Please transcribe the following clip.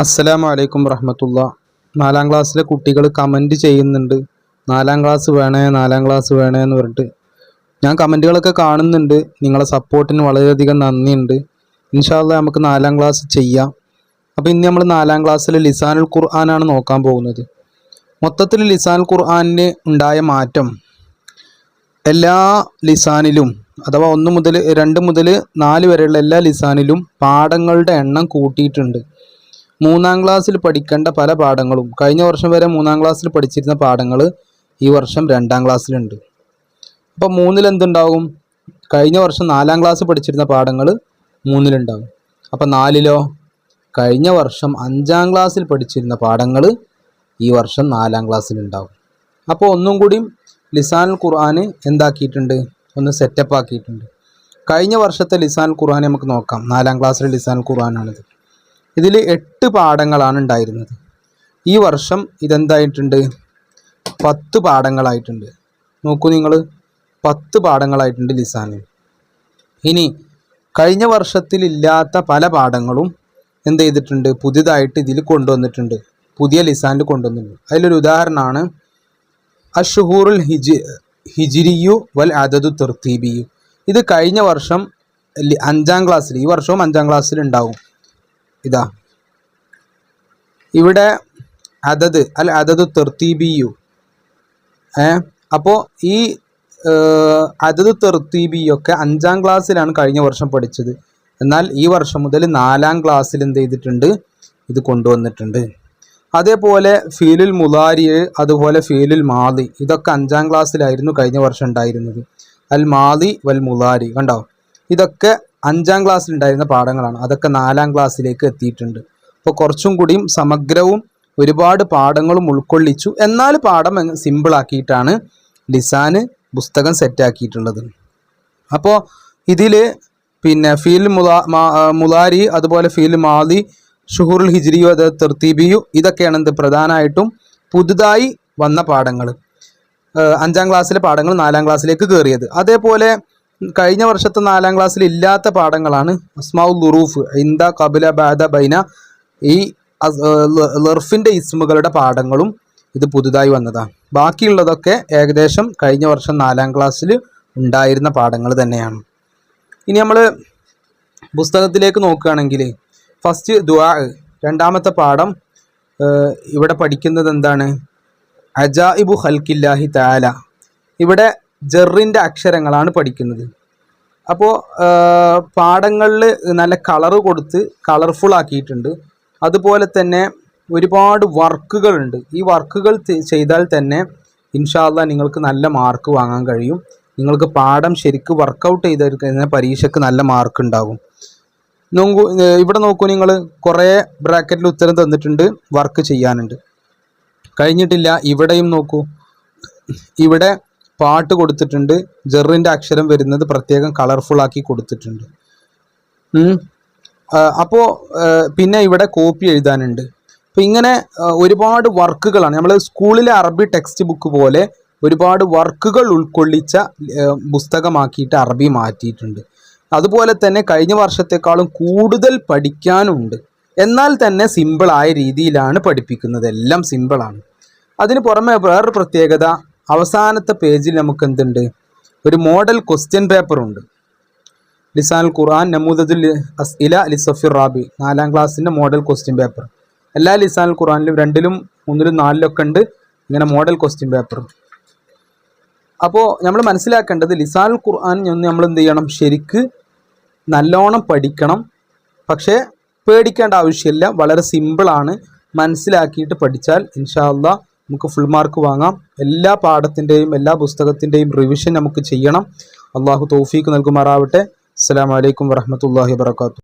അസ്സലാമു അലൈക്കും വറഹ്മത്തുള്ളാ. 4ാം ക്ലാസ്സിലെ കുട്ടികൾ കമൻറ്റ് ചെയ്യുന്നുണ്ട്, 4ാം ക്ലാസ് വേണേ 4ാം ക്ലാസ് വേണേ എന്ന് പറഞ്ഞിട്ട്. ഞാൻ കമൻറ്റുകളൊക്കെ കാണുന്നുണ്ട്. നിങ്ങളെ സപ്പോർട്ടിന് വളരെയധികം നന്ദിയുണ്ട്. ഇൻഷാ അല്ലാഹ് നമുക്ക് 4ാം ക്ലാസ് ചെയ്യാം. അപ്പോൾ ഇന്ന് നമ്മൾ 4ാം ക്ലാസ്സിലെ ലിസാനുൽ ഖുർആനാണ് നോക്കാൻ പോകുന്നത്. മൊത്തത്തിൽ ലിസാനുൽ ഖുർആനിന് ഉണ്ടായ മാറ്റം എല്ലാ ലിസാനിലും, അഥവാ 1 മുതൽ 2 മുതൽ 4 വരെയുള്ള എല്ലാ ലിസാനിലും പാഠങ്ങളുടെ എണ്ണം കൂട്ടിയിട്ടുണ്ട്. 3ാം ക്ലാസ്സിൽ പഠിക്കേണ്ട പല പാഠങ്ങളും കഴിഞ്ഞ വർഷം വരെ 3ാം ക്ലാസ്സിൽ പഠിച്ചിരുന്ന പാഠങ്ങൾ ഈ വർഷം 2ാം ക്ലാസ്സിലുണ്ട്. അപ്പോൾ 3-ൽ എന്തുണ്ടാവും? കഴിഞ്ഞ വർഷം 4ാം ക്ലാസ് പഠിച്ചിരുന്ന പാഠങ്ങൾ 3-ലുണ്ടാവും. അപ്പോൾ 4-ലോ? കഴിഞ്ഞ വർഷം 5ാം ക്ലാസ്സിൽ പഠിച്ചിരുന്ന പാഠങ്ങൾ ഈ വർഷം 4ാം ക്ലാസ്സിലുണ്ടാവും. അപ്പോൾ ഒന്നും കൂടി ലിസാനുൽ ഖുർആൻ എന്താക്കിയിട്ടുണ്ട്? ഒന്ന് സെറ്റപ്പ് ആക്കിയിട്ടുണ്ട്. കഴിഞ്ഞ വർഷത്തെ ലിസാനുൽ ഖുർആൻ നമുക്ക് നോക്കാം. 4ാം ക്ലാസ്സിലെ ലിസാനുൽ ഖുർആനാണിത്. ഇതിൽ 8 പാഠങ്ങളാണ് ഉണ്ടായിരുന്നത്. ഈ വർഷം ഇതെന്തായിട്ടുണ്ട്? 10 പാഠങ്ങളായിട്ടുണ്ട്. നോക്കൂ നിങ്ങൾ, 10 പാഠങ്ങളായിട്ടുണ്ട് ലിസാനിൽ. ഇനി കഴിഞ്ഞ വർഷത്തിലില്ലാത്ത പല പാഠങ്ങളും എന്ത് ചെയ്തിട്ടുണ്ട്? പുതിയതായിട്ട് ഇതിൽ കൊണ്ടുവന്നിട്ടുണ്ട്, പുതിയ ലിസാനിൽ കൊണ്ടുവന്നിട്ടുണ്ട്. അതിലൊരു ഉദാഹരണമാണ് അഷ്ഹൂറുൽ ഹിജ്രിയു വൽ അദദു തർത്തീബിയു. ഇത് കഴിഞ്ഞ വർഷം 5ാം ക്ലാസ്സിൽ, ഈ വർഷവും 5ാം ക്ലാസ്സിൽ ഉണ്ടാവും. ഇതാ ഇവിടെ അദദ് അൽ അദദു തർത്തീബിയു. അപ്പോൾ ഈ അദദു തർത്തീബിയൊക്കെ 5ാം ക്ലാസ്സിലാണ് കഴിഞ്ഞ വർഷം പഠിച്ചത്. എന്നാൽ ഈ വർഷം മുതൽ 4ാം ക്ലാസ്സിൽ എന്ത് ചെയ്തിട്ടുണ്ട്? ഇത് കൊണ്ടുവന്നിട്ടുണ്ട്. അതേപോലെ ഫീലുൽ മുലാരി, അതുപോലെ ഫീലുൽ മാദി, ഇതൊക്കെ 5ാം ക്ലാസ്സിലായിരുന്നു കഴിഞ്ഞ വർഷം ഉണ്ടായിരുന്നത്. അൽ മാദി വൽ മുലാരി, കണ്ടോ? ഇതൊക്കെ 5ാം ക്ലാസ്സിലുണ്ടായിരുന്ന പാഠങ്ങളാണ്. അതൊക്കെ 4ാം ക്ലാസ്സിലേക്ക് എത്തിയിട്ടുണ്ട്. അപ്പോൾ കുറച്ചും കൂടിയും സമഗ്രവും ഒരുപാട് പാഠങ്ങളും ഉൾക്കൊള്ളിച്ചു. എന്നാൽ പാഠം സിമ്പിളാക്കിയിട്ടാണ് ലിസാന് പുസ്തകം സെറ്റാക്കിയിട്ടുള്ളത്. അപ്പോൾ ഇതിൽ പിന്നെ ഫീൽ മുലാരി, അതുപോലെ ഫീൽ മാദി, ഷുഹൂറുൽ ഹിജ്രിയു, അത് തർത്തീബിയു, ഇതൊക്കെയാണ് എന്ത് പ്രധാനമായിട്ടും പുതുതായി വന്ന പാഠങ്ങൾ. 5ാം ക്ലാസ്സിലെ പാഠങ്ങൾ 4ാം ക്ലാസ്സിലേക്ക് കയറിയത്. അതേപോലെ കഴിഞ്ഞ വർഷത്തെ 4ാം ക്ലാസ്സിൽ ഇല്ലാത്ത പാഠങ്ങളാണ് അസ്മാഉൽ ളുറൂഫ്, ഇന്ദ, ഖബല, ബഅദ, ബൈന, ഈ ലർഫിൻ്റെ ഇസ്മുകളുടെ പാഠങ്ങളും ഇത് പുതുതായി വന്നതാണ്. ബാക്കിയുള്ളതൊക്കെ ഏകദേശം കഴിഞ്ഞ വർഷം 4ാം ക്ലാസ്സിൽ ഉണ്ടായിരുന്ന പാഠങ്ങൾ തന്നെയാണ്. ഇനി നമ്മൾ പുസ്തകത്തിലേക്ക് നോക്കുകയാണെങ്കിൽ ഫസ്റ്റ് ദുആ, 2ാമത്തെ പാഠം. ഇവിടെ പഠിക്കുന്നത് എന്താണ്? അജായിബു ഖൽഖില്ലാഹി തആല. ഇവിടെ ജറിൻ്റെ അക്ഷരങ്ങളാണ് പഠിക്കുന്നത്. അപ്പോൾ പാഠങ്ങളിൽ നല്ല കളറ് കൊടുത്ത് കളർഫുൾ ആക്കിയിട്ടുണ്ട്. അതുപോലെ തന്നെ ഒരുപാട് വർക്കുകളുണ്ട്. ഈ വർക്കുകൾ ചെയ്താൽ തന്നെ ഇൻഷാ അല്ലാഹ് നിങ്ങൾക്ക് നല്ല മാർക്ക് വാങ്ങാൻ കഴിയും. നിങ്ങൾക്ക് പാഠം ശരിക്ക് വർക്കൗട്ട് ചെയ്തെടുക്കുന്ന പരീക്ഷയ്ക്ക് നല്ല മാർക്ക് ഉണ്ടാകും. ഇവിടെ നോക്കൂ നിങ്ങൾ, കുറേ ബ്രാക്കറ്റിൽ ഉത്തരം തന്നിട്ടുണ്ട്, വർക്ക് ചെയ്യാനുണ്ട്. കഴിഞ്ഞിട്ടില്ല. ഇവിടെയും നോക്കൂ, ഇവിടെ പാട്ട് കൊടുത്തിട്ടുണ്ട്, ജറിൻ്റെ അക്ഷരം വരുന്നത് പ്രത്യേകം കളർഫുള്ളാക്കി കൊടുത്തിട്ടുണ്ട്. അപ്പോൾ പിന്നെ ഇവിടെ കോപ്പി എഴുതാനുണ്ട്. അപ്പോൾ ഇങ്ങനെ ഒരുപാട് വർക്കുകളാണ്. നമ്മൾ സ്കൂളിലെ അറബി ടെക്സ്റ്റ് ബുക്ക് പോലെ ഒരുപാട് വർക്കുകൾ ഉൾക്കൊള്ളിച്ച പുസ്തകമാക്കിയിട്ട് അറബി മാറ്റിയിട്ടുണ്ട്. അതുപോലെ തന്നെ കഴിഞ്ഞ വർഷത്തെക്കാളും കൂടുതൽ പഠിക്കാനുണ്ട്. എന്നാൽ തന്നെ സിമ്പിളായ രീതിയിലാണ് പഠിപ്പിക്കുന്നത്. എല്ലാം സിമ്പിളാണ്. അതിന് പുറമെ വേറൊരു പ്രത്യേകത, അവസാനത്തെ പേജിൽ നമുക്ക് എന്തുണ്ട്? ഒരു മോഡൽ ക്വസ്റ്റ്യൻ പേപ്പറുണ്ട്. ലിസാനുൽ ഖുർആൻ നമൂദത്തുൽ അസ്ഇല ലിസഫിർ റാബി, 4ാം ക്ലാസ്സിൻ്റെ മോഡൽ ക്വസ്റ്റ്യൻ പേപ്പർ. എല്ലാ ലിസാനുൽ ഖുർആനിലും 2-ലും 3-ലും 4-ലൊക്കെ ഉണ്ട് ഇങ്ങനെ മോഡൽ ക്വസ്റ്റ്യൻ പേപ്പർ. അപ്പോൾ നമ്മൾ മനസ്സിലാക്കേണ്ടത് ലിസാനുൽ ഖുർആൻ നമ്മൾ എന്ത് ചെയ്യണം? ശരിക്ക് നല്ലോണം പഠിക്കണം. പക്ഷേ പേടിക്കേണ്ട ആവശ്യമില്ല, വളരെ സിമ്പിളാണ്. മനസ്സിലാക്കിയിട്ട് പഠിച്ചാൽ ഇൻഷാ അല്ലാഹ് നമുക്ക് ഫുൾ മാർക്ക് വാങ്ങാം. എല്ലാ പാഠത്തിൻ്റെയും എല്ലാ പുസ്തകത്തിൻ്റെയും റിവിഷൻ നമുക്ക് ചെയ്യണം. അള്ളാഹു തൗഫീക്ക് നൽകുമാറാവട്ടെ. അസ്സലാമു അലൈക്കും വറഹ്മത്തുള്ളാഹി വബറകാതുഹു.